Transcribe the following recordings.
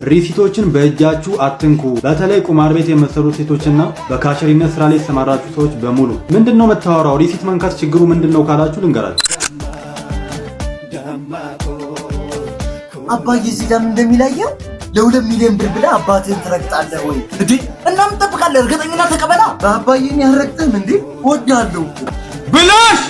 ሪሲቶችን በእጃችሁ አትንኩ። በተለይ ቁማር ቤት የመሰሩ ሴቶችና በካሸሪነት ስራ ላይ የተሰማራችሁ ሰዎች በሙሉ ምንድነው መታወራው? ሪሲት መንካት ችግሩ ምንድነው ካላችሁ ልንገራችሁ። አባዬ እዚህ ጋር እንደሚላየው ለ2 ሚሊዮን ብር ብለህ አባትህን ትረግጣለህ ወይ እንዴ? እናም እንጠብቃለን። እርግጠኝና ተቀበላ። በአባዬን ያረግጥህም እንዴ? ወዳለሁ ብላሽ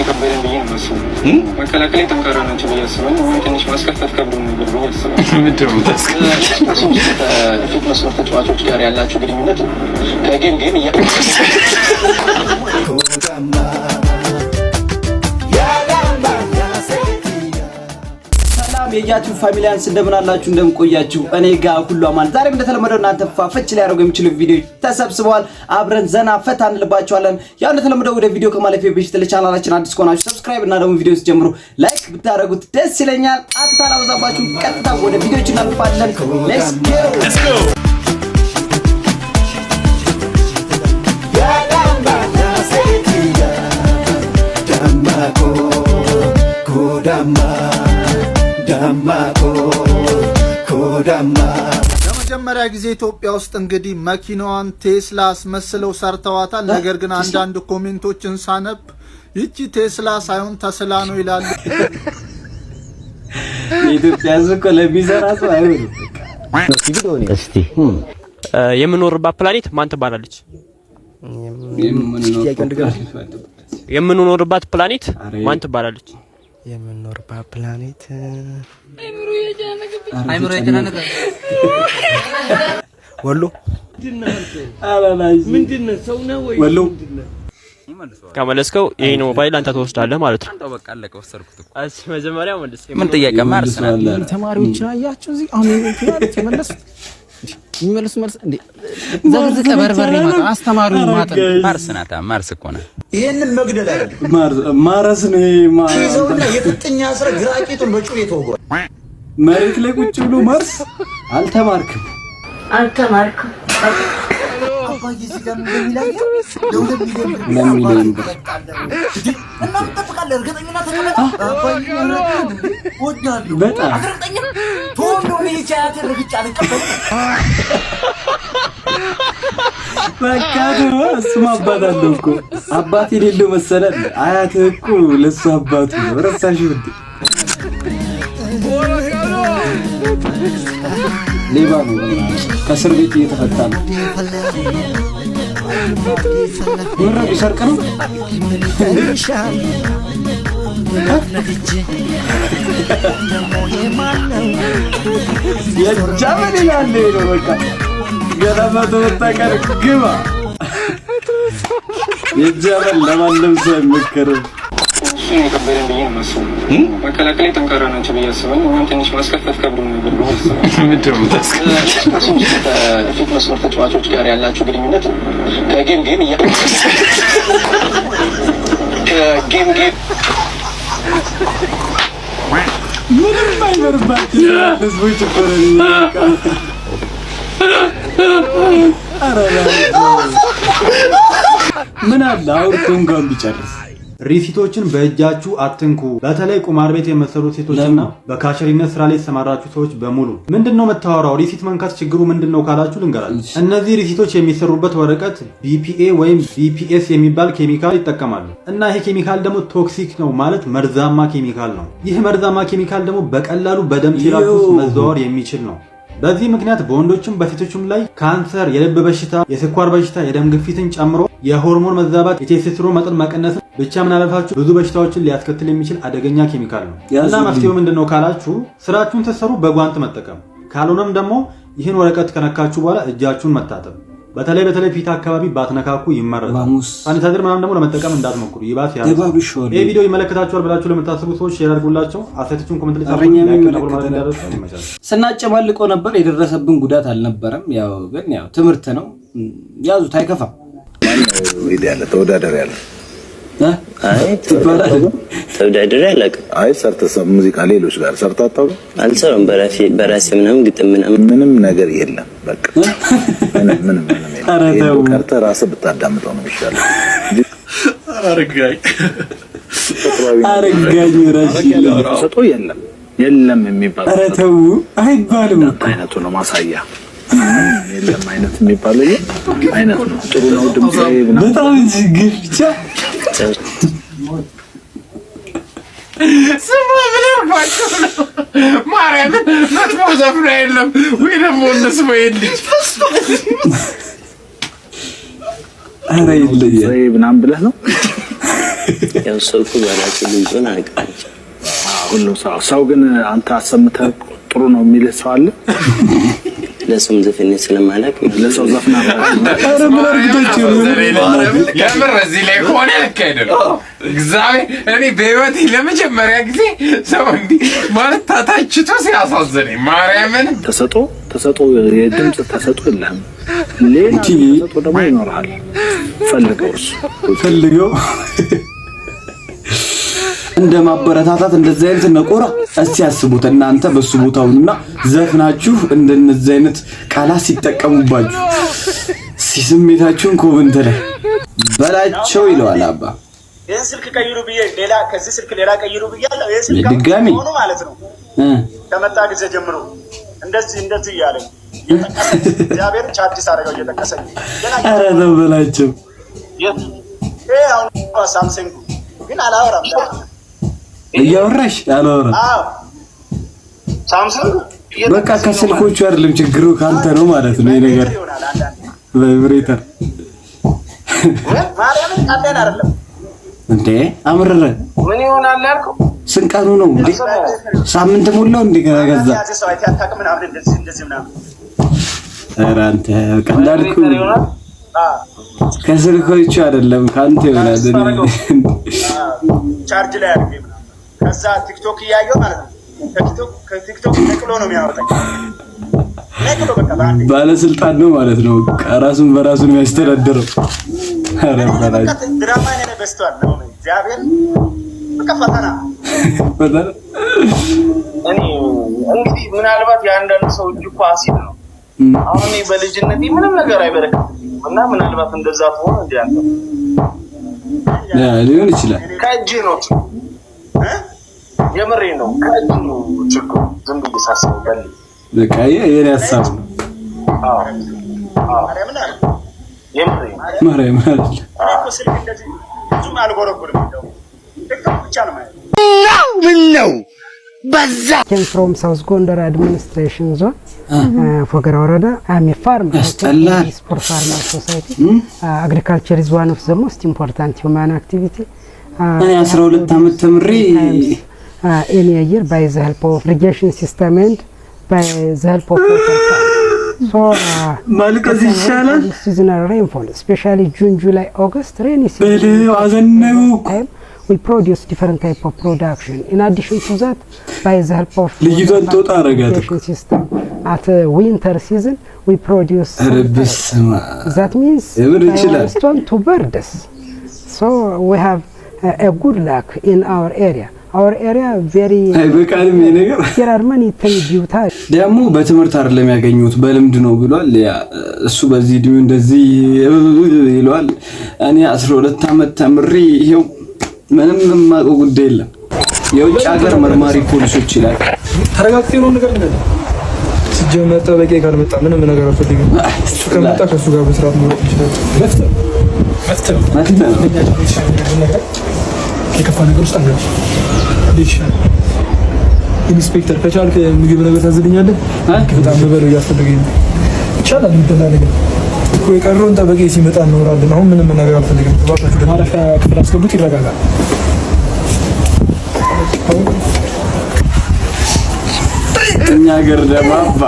ከበደን ብዬ ነው የማስበው። መከላከል ጠንካራ ናቸው ብዬ አስባለሁ። ወይ ትንሽ ማስከፈት ከብዶ ነበር ብዬ አስባለሁ። ምንድን ነው ፊት መስመር ተጫዋቾች ጋር ያላቸው ግንኙነት ከጌም የያችሁ ፋሚሊያንስ እንደምን አላችሁ? እንደምን ቆያችሁ? እኔ ጋር ሁሉ አማን። ዛሬም እንደተለመደው እናንተ ፋፈች ሊያደርጉ የሚችሉ ቪዲዮ ተሰብስበዋል። አብረን ዘና ፈታ እንልባችኋለን። ያው እንደተለመደው ወደ ቪዲዮ ከማለፌ በፊት ለቻናላችን አዲስ ከሆናችሁ ሰብስክራይብ እና ደግሞ ቪዲዮስ ጀምሩ ላይክ ብታደርጉት ደስ ይለኛል። አትታላውዛባችሁ። ቀጥታ ወደ ቪዲዮዎች እናልፋለን። ሌትስ ጎ ለመጀመሪያ ጊዜ ኢትዮጵያ ውስጥ እንግዲህ መኪናዋን ቴስላ አስመስለው ሰርተዋታል። ነገር ግን አንዳንድ ኮሜንቶችን ሳነብ ይቺ ቴስላ ሳይሆን ተስላ ነው ይላሉ። የኢትዮጵያ ሕዝብ ለሚሰራ ሰው አይሆንም። እስቲ የምንኖርባት ፕላኔት ማን ትባላለች? የምንኖርባት ፕላኔት ማን ትባላለች? የምንኖርባት ፕላኔት አይምሮ የጀነነቀ ወሎ ምንድነው? ሰው ነው ወይ? ወሎ ከመለስከው ይሄን ሞባይል አንተ ትወስዳለህ ማለት ነው። አንተ በቃ አለቀ ወሰድኩት እኮ። እሺ መጀመሪያ መልስ። ምን ጥያቄ ማርሰናል ተማሪዎችን አያችሁ እዚህ አሁን ተመለሱ ይመለሱ መልስ እንዴ ዘርዝቀ በርበሬ ማጣ አስተማሪው ማጣ ማርሰናታ ማርስ እኮ ነው። ይሄንን መግደል አይደለም ማረስ ነው። ይዘውና የጥጥኛ አስረ ግራቂቱን በጩቤ ተወጓል። መሬት ላይ ቁጭ ብሎ ማርስ አልተማርክም። አባዬ እዚህ ጋር እንደሚላየው ለ2 ሚሊዮን ብር እናም እንጠብቃለን። እርግጠኝና ተቀበላ። አባዬን ያረግጥህም ወዳለሁ በጣም አረግጠኛ ቶሎ ነው ይቻት ረግጫ አልቀበልም። በቃ እሱም አባት አለው እኮ አባት የሌለው መሰለህ። አያትህ እኮ ለሱ አባቱ ነው። ረሳሽው እንዴ? ሌባ ነው። ከእስር ቤት እየተፈታ ነው። ወራው ይሰርቅ ነው። የጃመን ያለ ነው። በቃ ገለመቶ ተቀር ግባ። የጃመን ለማንም ሰው አይመከርም። ከበደን ብዬ ነው የማስበው። መከላከል ጠንካራ ናቸው ብዬ አስባለሁ። ወይ ትንሽ ማስከፈት ከብዶ ነበር ብዬ አስባለሁ። ምንድን ነው ፊት መስመር ተጫዋቾች ጋር ያላቸው ግንኙነት ከጌም ምንም አይመርባችሁ ህዝቦች ተቆረኒ ምን አለ አውርቶን ጋር ቢጨርስ። ሪሲቶችን በእጃችሁ አትንኩ። በተለይ ቁማር ቤት የመሰሩ ሴቶችና በካሸሪነት ስራ ላይ የተሰማራችሁ ሰዎች በሙሉ ምንድነው መታወራው? ሪሲት መንካት ችግሩ ምንድነው ካላችሁ ልንገራችሁ። እነዚህ ሪሲቶች የሚሰሩበት ወረቀት BPA ወይም BPS የሚባል ኬሚካል ይጠቀማሉ እና ይሄ ኬሚካል ደግሞ ቶክሲክ ነው ማለት መርዛማ ኬሚካል ነው። ይህ መርዛማ ኬሚካል ደግሞ በቀላሉ በደም ሴላችሁ ውስጥ መዘዋወር የሚችል ነው። በዚህ ምክንያት በወንዶችም በሴቶችም ላይ ካንሰር፣ የልብ በሽታ፣ የስኳር በሽታ፣ የደም ግፊትን ጨምሮ የሆርሞን መዛባት፣ የቴስቶስትሮን መጠን መቀነስ ብቻ ምን አለፋችሁ ብዙ በሽታዎችን ሊያስከትል የሚችል አደገኛ ኬሚካል ነው እና መፍትሄው ምንድነው ካላችሁ ስራችሁን ተሰሩ በጓንት መጠቀም፣ ካልሆነም ደግሞ ይህን ወረቀት ከነካችሁ በኋላ እጃችሁን መታጠብ። በተለይ ፊት አካባቢ ባትነካኩ ይመረጣል። ሳኒታይዘር ምናምን ደግሞ ለመጠቀም እንዳትሞክሩ ይባስ ያለ። ይሄ ቪዲዮ ይመለከታችኋል ብላችሁ ለምታስቡ ሰዎች ሼር አድርጉላቸው። አስተያየታችሁን ኮሜንት ላይ ጻፉ። ስናጨማልቀው ነበር። የደረሰብን ጉዳት አልነበረም። ያው ግን ያው ትምህርት ነው። ያዙት አይከፋም። ማን ያለ ተወዳዳሪ ያለ ተወዳዳሪ አለቀ። አይ ሰርተህ ሙዚቃ ሌሎች ጋር ሰርታጣው አልሰራም። በራሴ ምንም ግጥም ምንም ነገር የለም። በቃ ምንም ቀርተህ ራስህ ብታዳምጠው ነው የሚሻለው። አረጋይ ተፈጥሯዊ አረጋኝ ራሽ ተሰጦ የለም የሚባል ኧረ ተው አይባልም አይነቱ ነው ማሳያ የለም አይነት የሚባለው አይነት ነው ጥሩ ነው ድምጽ በጣም ችግር ብቻ ስማ ብለው ባቸው ማርያም መጥፎ ዘፍና የለም ወይ ደግሞ እነሱ ወይልኝ አረ ይለየ ምናምን ብለህ ነው ያው ሰልፉ ባላችሁ ልጅን አቃጭ ሁሉም ሰው ግን አንተ አሰምተህ ጥሩ ነው የሚል ሰው አለ ለሱም ዘፈን ስለማላክ ለሰው ዘፈና አረ ምን አርግቶች የምር እዚህ ላይ ሆነ ለከደለ እግዚአብሔር እኔ በህይወቴ ለመጀመሪያ ጊዜ ሰው እንዲህ ማለት ታታችቶ ሲያሳዝነኝ ማርያምን ተሰጦ የድምጽ ተሰጦ የለም ሌላ ተሰጦ ደግሞ ይኖርሃል ፈልገው እንደ ማበረታታት እንደዚህ አይነት ነቆራ እስቲ ያስቡት እናንተ በሱ ቦታውና ዘፍናችሁ እንደነዚህ አይነት ቃላት ሲጠቀሙባችሁ ሲስሜታችሁን ኮመንት ላይ በላቸው ይለዋል አባ ይሄን ስልክ ቀይሩ ብዬ ሌላ ከዚህ ስልክ ሌላ ቀይሩ ብያለሁ ይሄ ስልክ ድጋሚ ሆኖ ማለት ነው ከመጣ ጊዜ ጀምሮ እንደዚህ እያለኝ እግዚአብሔር ቻርጅስ አደረገው እየተከሰኝ አረ ነው በላቸው ይሄ አሁን ሳምሰንግ ግን አላወራም እያወራሽ አላወራም አዎ ሳምሰንግ በቃ ከስልኮቹ አይደለም ችግሩ ካንተ ነው ማለት ነው ይሄ ነገር ቫይብሬተር ማርያምን አንተን አይደለም እንዴ አምረረ ምን ይሆናል ያልከው ስንቀኑ ነው እንዴ ሳምንት ሙሉ እንዴ ገዛ ሰው አይታከም ምናምን እንደዚህ ምናምን ኧረ አንተ ቀላልኩ ከስልኮቹ አይደለም ካንተ ይሆናል ቻርጅ ላይ አድርጌ ከዛ ቲክቶክ እያየሁ ማለት ነው ከቲክቶክ ነቅሎ ነው የሚያወጣኝ ነቅሎ በቃ ባንዴ ባለስልጣን ነው ማለት ነው ራሱን በራሱ ነው የሚያስተዳድረው ኧረ በላይ ድራማ ነው በስቷል ነው እግዚአብሔር በቃ ፈተና እኔ እንግዲህ ምናልባት የአንዳንድ ሰው እጅ ኳሲል ነው አሁን በልጅነቴ ምንም ነገር አይበረከትም እና ምናልባት እንደዛ ተሆነ እንዴ አንተ ሊሆን ይችላል ከእጅ ነው የምሬ ነው ከእጅ ነው ችግሩ ዝም ብዬ ሳስበው በል በቃ የኔ ሀሳብ ነው ማርያም አይደል ስልክ እንደዚህ ብዙም አልጎረጎርም እንደው ቲክቶክ ብቻ ነው ማለት ምን ነው በዛ came from South Gondar administration zone Fogara Orada. I'm a farmer for farmer society. Agriculture is one of the most important human activity. እኔ 12 ዓመት ተምሬ in a year by the help of irrigation system and by the help of water pump. So ማልቀስ ይሻላል seasonal rainfall especially June, July, August rainy season. We produce different type of production. In addition to that, by the help of irrigation system, at winter season, we produce that means stone to birds. So we have a good luck in our area. Our area very there are many things beautiful. ደግሞ በትምህርት አይደለም ያገኙት በልምድ ነው ብሏል። እሱ በዚህ እድሜው እንደዚህ ይሏል። እኔ 12 ዓመት ተምሬ ይሄው ምንም የማውቀው ጉዳይ የለም። የውጭ ሀገር መርማሪ ፖሊሶች ይላል። ተረጋግተው ነው ነገር ነው ሲጀመር ጠበቄ ጋር መጣ ምንም ነገር አልፈልግም። እሱ ከመጣ ከሱ ጋር በስርዓት ነው ይችላል። መፍተም የከፋ ነገር ውስጥ አለ። ኢንስፔክተር ከቻልክ ምግብ ነገር ታዝልኛለህ? በጣም በበለው እያስፈልገኝ ነው። ይቻላል የሚበላ ነገር እኮ የቀረውን ጠበቄ ሲመጣ እንኖራለን። አሁን ምንም ነገር አልፈልግም። ተባባችሁ ማረፊያ ክፍል አስገቡት ይረጋጋል። እኛ ሀገር ደማባ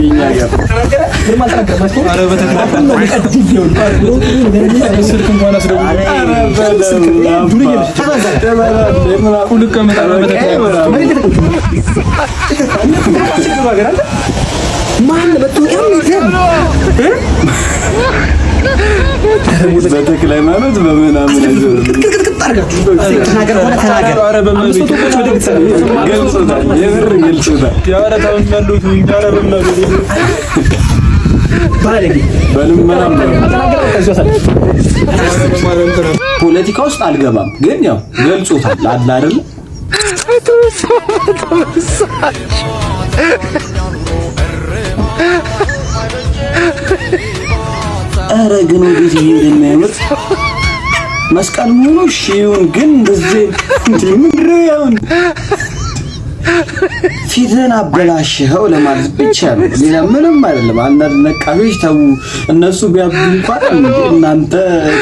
እኛ ሀገር ምን ማለት ነው? አረ በተከታታይ ስልክ እንኳን አስደውል። በተክለ ሃይማኖት በምናምን ባለጌ ፖለቲካ ውስጥ አልገባም፣ ግን ያው ገልጾታል አለ አይደል? ኧረ ግን እንዴት እንደሚያምር መስቀል ሙሉ ሺውን ግን እንደዚህ ምንድነው ያውን ፊትን አበላሽኸው ለማለት ብቻ ነው፣ ሌላ ምንም አይደለም። አንዳንድ ነቃፊዎች ተው እነሱ ቢያብዱ እንኳን እናንተ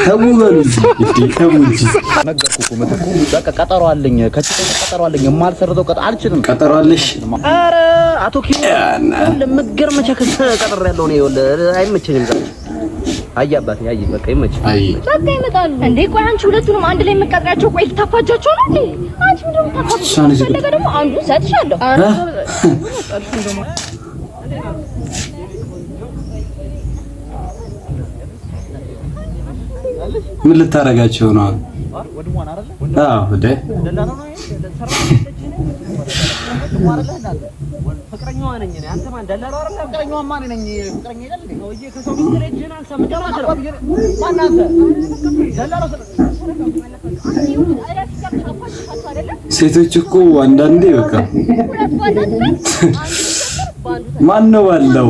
ተው በሉ እንጂ ተው እንጂ ነገርኩ እኮ መተኩ በቃ ቀጠሮ አለኝ ቀጠሮ አለኝ የማልሰርዘው ቀጠሮ አልችልም። ቀጠሮ አለሽ? ኧረ አቶ ኪሮ ለምገርም ቸከስ ቀጠሮ ያለው ነው አይመቸኝም ዛሬ አያባት ያይ በቃ ይመች በቃ ይመጣሉ እንዴ? ቆይ አንቺ ሁለቱንም አንድ ላይ የምትቀጥራቸው ቆይ ታፋጃቸው ነው እንዴ? አንቺ ምንድነው ታፋጃቸው? ፈለገ ደግሞ አንዱ ሰጥሻለሁ። ምን ልታረጋቸው ነው? አዎ እንዴ ፍቅረኛዋ ነኝ እኔ። አንተ ማን ደላላው አይደል? ፍቅረኛዋ ማን ነኝ? ፍቅረኛ አይደል? ሰውዬ ከሰው ሚስት ላይ እጅህን አንሳ። ማን አንተ? ደላላው ሴቶች እኮ አንዳንዴ በቃ ማን ነው አለው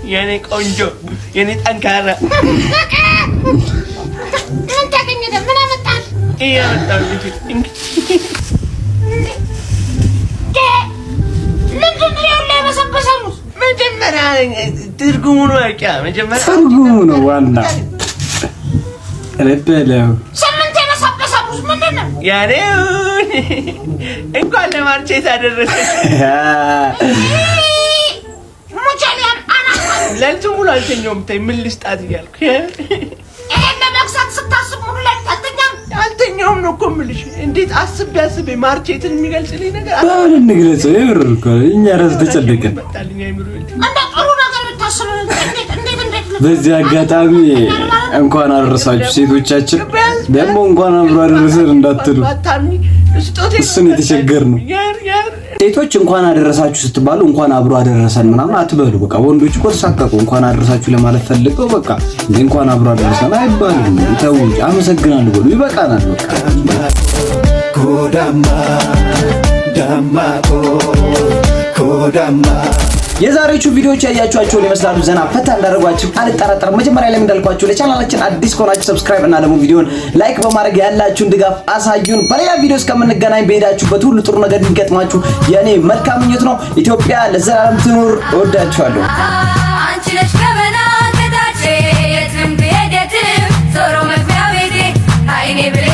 የኔ ቆንጆ የኔ ጠንካራ ምን ታገኘ ምን አመጣል? ይያመጣል መጀመሪያ ትርጉሙ ነው አቂያ መጀመሪያ ትርጉሙ ነው ዋና ረበለው ስምንት የበሰበሰቡስ ምንድነው? ያኔ እንኳን ለማርቼት አደረሰሽ ሙቻሊያን አና ለልቱ ሙሉ አልተኛውም። ተይ ምን ልስጣት እያልኩ ይሄን ለመክሳት ስታስብ ሙሉ አልተኛውም ነው እኮ የምልሽ። እንዴት አስቤ ማርቼትን የሚገልጽልኝ ነገር አሁን እንግለጸው ይወር እኮ እኛ ራስ ተጨደቀን። እንደ ጥሩ ነገር ብታስብ እንዴት በዚህ አጋጣሚ እንኳን አደረሳችሁ ሴቶቻችን። ደግሞ እንኳን አብሮ አደረሰን እንዳትሉ እሱን የተቸገርነው ሴቶች እንኳን አደረሳችሁ ስትባሉ እንኳን አብሮ አደረሰን ምናምን አትበሉ። በቃ ወንዶች እኮ ተሳቀቁ እንኳን አደረሳችሁ ለማለት ፈልገው በቃ እንኳን አብሮ አደረሰን አይባልም። ተው አመሰግናለሁ ብሎ ይበቃናል። በቃ ኮዳማ ዳማ ኮዳማ የዛሬዎቹ ቪዲዮዎች ያያችኋቸው ይመስላሉ። ዘና ፈታ እንዳደረጓችሁ አልጠራጠርም። መጀመሪያ ላይ እንዳልኳችሁ ለቻናላችን አዲስ ከሆናችሁ ሰብስክራይብ እና ደግሞ ቪዲዮን ላይክ በማድረግ ያላችሁን ድጋፍ አሳዩን። በሌላ ቪዲዮ እስከምንገናኝ በሄዳችሁበት ሁሉ ጥሩ ነገር እንዲገጥማችሁ የኔ መልካም ምኞት ነው። ኢትዮጵያ ለዘላለም ትኑር። እወዳችኋለሁ። አንቺ ነሽ ከበና ከታች የትም ብሄድ የትም ዞሮ መግቢያ ቤቴ አይኔ ብሌ